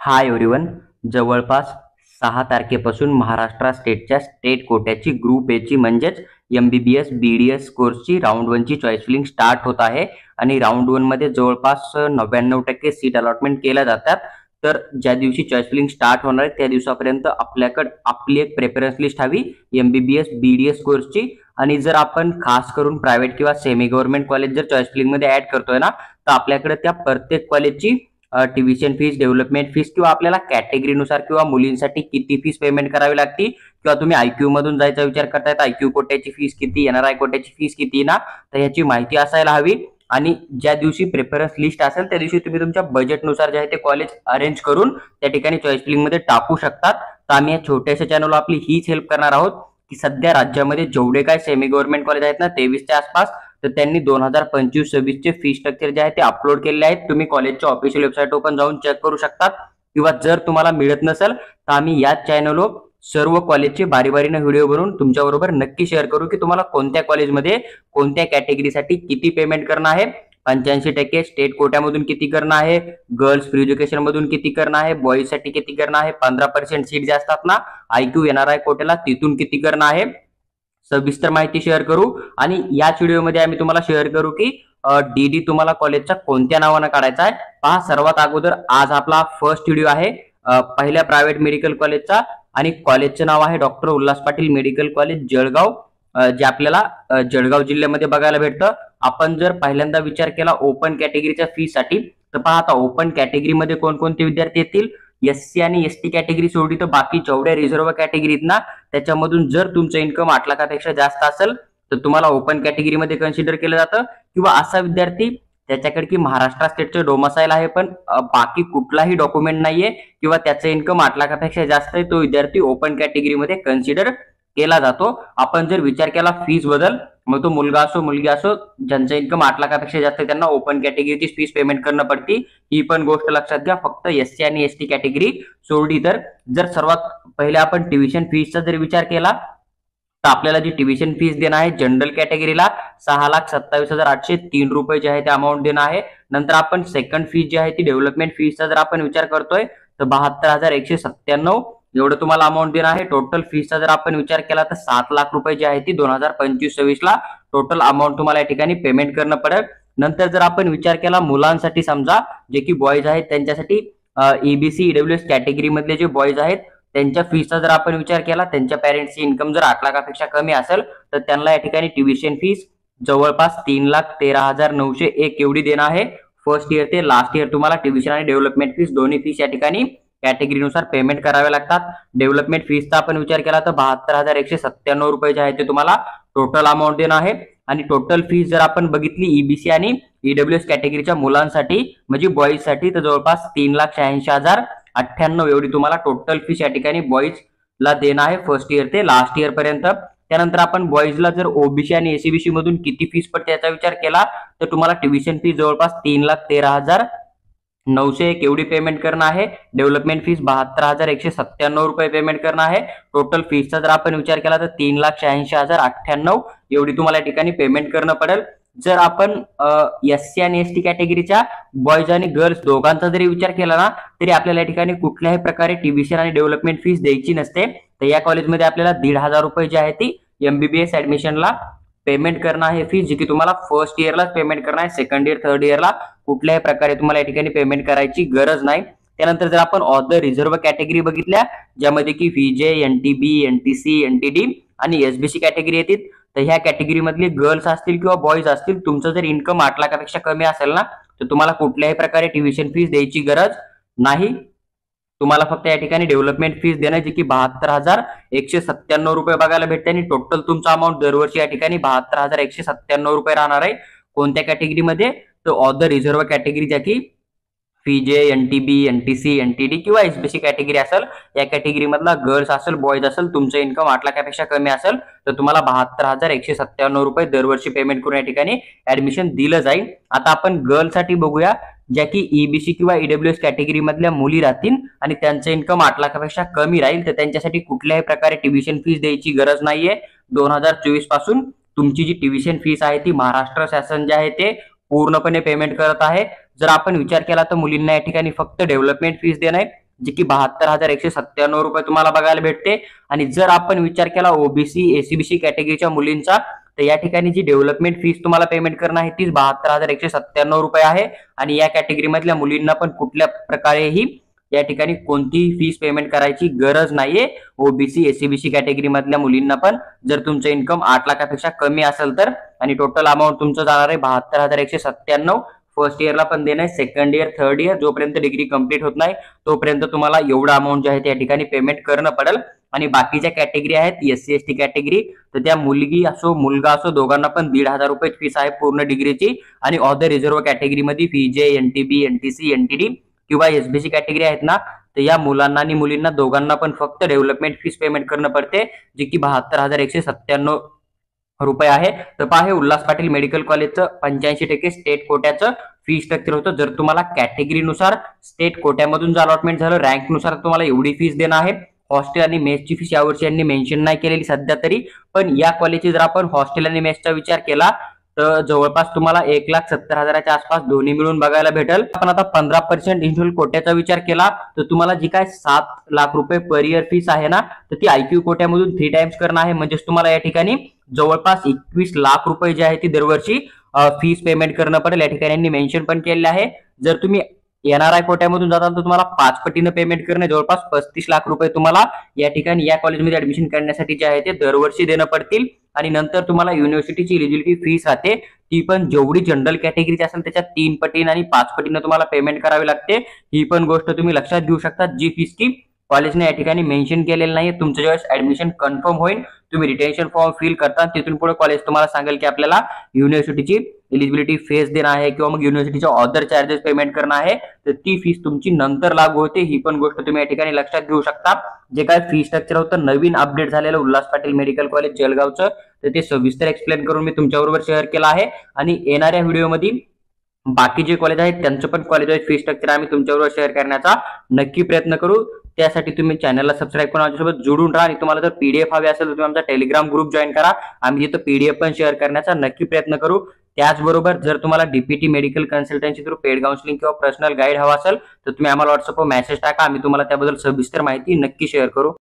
Hi everyone. जवळपास 6 तारखेपासून महाराष्ट्र स्टेटच्या स्टेट कोट्याची ग्रुप ए ची म्हणजेच MBBS BDS कोर्सची राऊंड 1 ची चॉईस फिलिंग स्टार्ट होत आहे आणि राऊंड 1 मध्ये जवळपास 99% सीट अलॉटमेंट केल्या जातात. तर ज्या दिवशी चॉईस फिलिंग स्टार्ट होणार आहे त्या दिवसापर्यंत आपल्याकडे आपली एक प्रेफरन्स लिस्ट हवी MBBS BDS कोर्सची. आणि जर आपण खास करून प्रायव्हेट किंवा सेमी गव्हर्नमेंट कॉलेज जर चॉईस फिलिंग मध्ये ऍड करतोय ना, तर आपल्याकडे त्या प्रत्येक कॉलेजची ट्युशन फीस, डेव्हलपमेंट फीस किंवा आपल्याला कॅटेगरीनुसार किंवा मुलींसाठी किती फीस पेमेंट करावी लागते किंवा तुम्ही IQ मधून जायचा विचार करताय तर IQ कोट्याची फीस किती, NRI कोट्याची फीस किती ना, तर याची माहिती असायला हवी. आणि ज्या दिवशी प्रेफरन्स लिस्ट असेल त्या दिवशी तुम्ही तुमच्या बजेटनुसार जे आहे ते कॉलेज अरेंज करून त्या ठिकाणी चॉईस फिलिंग मध्ये टाकू शकतात. तर आम्ही या छोट्याशा चॅनलला आपली हीच हेल्प करणार आहोत की सध्या राज्यामध्ये जेवढे काय सेमी गव्हर्नमेंट कॉलेज आहेत ना 23च्या आसपास, तर त्यांनी 2025-26 चे फी स्ट्रक्चर जे आहे ते अपलोड केलेले आहेत. तुम्ही कॉलेजच्या ऑफिशियल वेबसाईटवर पण जाऊन चेक करू शकतात. किंवा जर तुम्हाला मिळत नसेल तर आम्ही याच चॅनलवर सर्व कॉलेजचे बारीबारीने व्हिडिओ बनवून तुमच्याबरोबर नक्की शेअर करू की तुम्हाला कोणत्या कॉलेजमध्ये कोणत्या कॅटेगरीसाठी किती पेमेंट करणं आहे, 85% स्टेट कोट्यामधून किती करणं आहे, गर्ल्स फ्री एज्युकेशन मधून किती करणं आहे, बॉईज साठी किती करणं आहे, 15% सीट जे असतात ना IQ NRI कोट्याला तिथून किती करणं आहे, सविस्तर माहिती शेअर करू. आणि याच व्हिडिओमध्ये आम्ही तुम्हाला शेअर करू की DD तुम्हाला कॉलेजचा कोणत्या नावाने काढायचा आहे. पहा, सर्वात अगोदर आज आपला फर्स्ट व्हिडिओ आहे पहिल्या प्रायव्हेट मेडिकल कॉलेजचा आणि कॉलेजचे नाव आहे doctor Ulhas Patil medical college Jalgaon, जे आपल्याला जळगाव जिल्ह्यामध्ये बघायला भेटतं. आपण जर पहिल्यांदा विचार केला ओपन कॅटेगरीच्या फी साठी, तर पहा आता ओपन कॅटेगरीमध्ये कोणकोणते विद्यार्थी येतील. SC आणि ST कॅटेगरी सोडली तर बाकी जेवढ्या रिझर्व्ह कॅटेगरीत ना त्याच्यामधून जर तुमचं इन्कम 8 लाखापेक्षा जास्त असेल तर तुम्हाला ओपन कॅटेगरीमध्ये कन्सिडर केलं जातं. किंवा असा विद्यार्थी त्याच्याकडे की महाराष्ट्र स्टेटचे डोमसाईल आहे पण बाकी कुठलाही डॉक्युमेंट नाहीये किंवा त्याचं इन्कम 8 लाखापेक्षा जास्त आहे, तो विद्यार्थी ओपन कॅटेगरीमध्ये कन्सिडर केला जातो. आपण जर विचार केला फीस बद्दल, मग तो मुलगा असो मुलगी असो ज्यांचं इन्कम 8 लाखापेक्षा जास्त आहे त्यांना ओपन कॅटेगरीची फीस पेमेंट करणं पडते. ही पण गोष्ट लक्षात घ्या. फक्त SC आणि ST कॅटेगरी सोडली तर. जर सर्वात पहिले आपण ट्युशन फीसचा जर विचार केला तर आपल्याला जी ट्युशन फीस देणं आहे जनरल कॅटेगरीला 6,27,803 रुपये जे आहे ते अमाऊंट देणं आहे. नंतर आपण सेकंड फीस जी आहे ती डेव्हलपमेंट फीसचा जर आपण विचार करतोय तर 72,197 एवढं तुम्हाला अमाऊंट देणं आहे. टोटल फीसचा जर आपण विचार केला तर 7 लाख रुपये जे आहे ती 2025-26 ला टोटल अमाऊंट तुम्हाला या ठिकाणी पेमेंट करणं पडेल. नंतर जर आपण विचार केला मुलांसाठी, समजा जे की बॉईज आहेत त्यांच्यासाठी EBC EWS कॅटेगरी मधले जे बॉईज आहेत त्यांच्या फीसचा जर आपण विचार केला, त्यांच्या पेरेंट्सची इन्कम जर 8 लाखापेक्षा कमी असेल तर त्यांना या ठिकाणी ट्युशन फीस जवळपास 3,13,901 एवढी देणं आहे. फर्स्ट इयर ते लास्ट इयर तुम्हाला ट्युशन आणि डेव्हलपमेंट फीस दोन्ही फीस या ठिकाणी कॅटेगरीनुसार पेमेंट करावे लागतात. डेव्हलपमेंट फीसचा आपण विचार केला तर 72,197 रुपये जे आहे ते तुम्हाला टोटल अमाऊंट देणं आहे. आणि टोटल फीस जर आपण बघितली EBC आणि EWS कॅटेगरीच्या मुलांसाठी म्हणजे बॉईज साठी तर जवळपास 3,86,098 एवढी तुम्हाला टोटल फीस या ठिकाणी बॉईजला देणं आहे फर्स्ट इयर ते लास्ट इयर पर्यंत. त्यानंतर आपण बॉईजला जर OBC आणि SCBC मधून किती फीस पडते याचा विचार केला तर तुम्हाला ट्युशन फीस जवळपास 3,13,901 एवढी पेमेंट करणं आहे. डेव्हलपमेंट फीस 72,197 रुपये पेमेंट करणं आहे. टोटल फीसचा जर आपण विचार केला तर 3,86,098 एवढी तुम्हाला या ठिकाणी पेमेंट करणं पडेल. जर आपण SC आणि ST कॅटेगरीच्या बॉईज आणि गर्ल्स दोघांचा जरी विचार केला ना तरी आपल्याला या ठिकाणी कुठल्याही प्रकारे ट्युशन आणि डेव्हलपमेंट फीस द्यायची नसते. तर या कॉलेजमध्ये आपल्याला 1,500 रुपये जी आहे ती MBBS ऍडमिशनला पेमेंट करणं आहे फीस, जी की तुम्हाला फर्स्ट इयरलाच पेमेंट करणं आहे. सेकंड इयर थर्ड इयरला कुठल्याही प्रकारे तुम्हाला या ठिकाणी पेमेंट करायची गरज नाही. त्यानंतर जर आपण ऑदर रिझर्व्ह कॅटेगरी बघितल्या ज्यामध्ये की VJ, NTB, NTC, NTD आणि SBC कॅटेगरी येतील, तर ह्या कॅटेगरी मधले गर्ल्स असतील किंवा बॉईज असतील, तुमचं जर इन्कम 8 लाखापेक्षा कमी असेल ना तर तुम्हाला कुठल्याही प्रकारे ट्युशन फीस द्यायची गरज नाही. तुम्हाला फक्त या ठिकाणी डेव्हलपमेंट फीस देणं जी की 72,197 रुपये बघायला भेटते आणि टोटल तुमचा अमाऊंट दरवर्षी या ठिकाणी 72,197 रुपये राहणार आहे. कोणत्या कॅटेगरीमध्ये तर ऑदर रिझर्व्ह कॅटेगरी ज्या की VJ, NTB, NTC, NTD किंवा SBC कॅटेगरी असेल, या कॅटेगरी मधला गर्ल्स असेल बॉईज असेल, तुमचं इन्कम 8 लाखापेक्षा कमी असेल तर तुम्हाला 72,197 रुपये दरवर्षी पेमेंट करून या ठिकाणी ऍडमिशन दिलं जाईल. आता आपण गर्ल्ससाठी बघूया ज्या की EBC किंवा EWS कॅटेगरी मधल्या मुली राहतील आणि त्यांचं इन्कम 8 लाखापेक्षा कमी राहील तर त्यांच्यासाठी कुठल्याही प्रकारे ट्युशन फीस द्यायची गरज नाहीये. 2024 पासून तुमची जी ट्युशन फीस आहे ती महाराष्ट्र शासन जे आहे ते पूर्णपणे पेमेंट करत आहे. जर आपण विचार केला तर मुलींना या ठिकाणी फक्त डेव्हलपमेंट फीस देणं आहे जे की 72,197 रुपये तुम्हाला बघायला भेटते। आणि जर आपण विचार केला ओबीसी एसीबीसी कॅटेगरीच्या मुलींचा, तर या ठिकाणी जी डेव्हलपमेंट फीस तुम्हाला पेमेंट करणं आहे तीच 72,197 रुपये आहे। आणि या कॅटेगरी मधल्या मुलींना पण कुठल्या प्रकारेही या ठिकाणी कोणतीही फीस पेमेंट करायची गरज नाहीये। ओबीसी एसीबीसी कॅटेगरी मधल्या मुलींना पण जर तुमचं इन्कम 8 लाखापेक्षा कमी असेल तर, आणि टोटल अमाऊंट तुमचं जाणार आहे 72,197। फर्स्ट इयरला पण देणं आहे, सेकंड इयर थर्ड इयर जोपर्यंत डिग्री कंप्लीट होत नाही तोपर्यंत तुम्हाला एवढं अमाऊंट जे आहे त्या ठिकाणी पेमेंट करणं पडेल। आणि बाकीच्या कॅटेगरी आहेत एससी एसटी कॅटेगरी, तर त्या मुलगी असो मुलगा असो दोघांना पण 1,500 रुपये फीस आहे पूर्ण डिग्रीची। आणि अदर रिझर्व्ह कॅटेगरीमध्ये फीजे एनटीबी एनटीसी एनटीडी किंवा एसबीसी कॅटेगरी आहेत ना, तर या मुलांना आणि मुलींना दोघांना पण फक्त डेव्हलपमेंट फीस पेमेंट करणं पडते, जे की 72,197 रुपये आहे। तर पहा हे उल्हास पाटील मेडिकल कॉलेजचं 85% स्टेट कोट्याचं फी स्ट्रक्चर होतं। जर तुम्हाला कॅटेगरीनुसार स्टेट कोट्यामधून जर अलॉटमेंट झालं रँकनुसार तुम्हाला एवढी फीस देणं आहे। हॉस्टेल आणि मेसची फीस यावर्षी यांनी मेन्शन नाही केलेली सध्या तरी, पण या कॉलेजची जर आपण हॉस्टेल आणि मेसचा विचार केला तर जवळपास तुम्हाला 1,70,000च्या आसपास दोन्ही मिळून बघायला भेटेल। आपण आता 15% इन्शुल कोट्याचा विचार केला तर तुम्हाला जी काय 7 लाख रुपये पर इयर फीस आहे ना, तर ती आयक्यू कोट्यामधून 3 टाइम्स करणं आहे, म्हणजेच तुम्हाला या ठिकाणी जवळपास 21 लाख रुपये जे आहे ती दरवर्षी फीस पेमेंट करणं पडेल। या ठिकाणी यांनी मेन्शन पण केलेले आहे। जर तुम्ही एनआरआय कोट्यामधून जाताल तर तुम्हाला 5 पटीनं पेमेंट करणे जवळपास 35 लाख रुपये तुम्हाला या ठिकाणी या कॉलेजमध्ये ऍडमिशन करण्यासाठी जे आहे ते दरवर्षी देणं पडतील। आणि नंतर तुम्हाला युनिव्हर्सिटीची एलिजिबिलिटी फीस राहते, ती पण जेवढी जनरल कॅटेगरीची असेल त्याच्या 3 पटीनं आणि 5 पटीनं तुम्हाला पेमेंट करावी लागते। ही पण गोष्ट तुम्ही लक्षात घेऊ शकता, जी फीस की कॉलेजने या ठिकाणी मेन्शन केलेलं नाही। तुमचं ज्यावेळेस ऍडमिशन कन्फर्म होईल तुम्ही रिटेन्शन फॉर्म फिल करता तिथून पुढे कॉलेज तुम्हाला सांगेल की आपल्याला युनिव्हर्सिटीची एलिजिबिलिटी फीस देणं आहे किंवा मग युनिव्हर्सिटीच्या अदर चार्जेस पेमेंट करणं आहे, तर ती फीस तुमची नंतर लागू होते। ही पण गोष्ट तुम्ही या ठिकाणी लक्षात घेऊ शकता। जे काय फी स्ट्रक्चर होतं नवीन अपडेट झालेलं उल्हास पाटील मेडिकल कॉलेज जळगावचं, तर ते सविस्तर एक्सप्लेन करून मी तुमच्याबरोबर शेअर केलं आहे। आणि येणाऱ्या व्हिडिओमध्ये बाकी जे कॉलेज आहेत त्यांचं पण कॉलेज वाईज फी स्ट्रक्चर आम्ही तुमच्याबरोबर शेअर करण्याचा नक्की प्रयत्न करू। त्यासाठी तुम्ही चॅनलला सबस्क्राईब करून आमच्यासोबत जोडून राहा। आणि तुम्हाला जर पीडीएफ हवी असेल तर तुम्ही आमचा टेलिग्राम ग्रुप जॉईन करा, आम्ही तिथं पीडीएफ पण शेअर करण्याचा नक्की प्रयत्न करू। त्याचबरोबर जर तुम्हाला DPT medical consultancy through paid counselling किंवा पर्सनल गाईड हवा असेल तर तुम्ही आम्हाला व्हॉट्सअपवर मेसेज टाका, आम्ही तुम्हाला त्याबद्दल सविस्तर माहिती नक्की शेअर करू।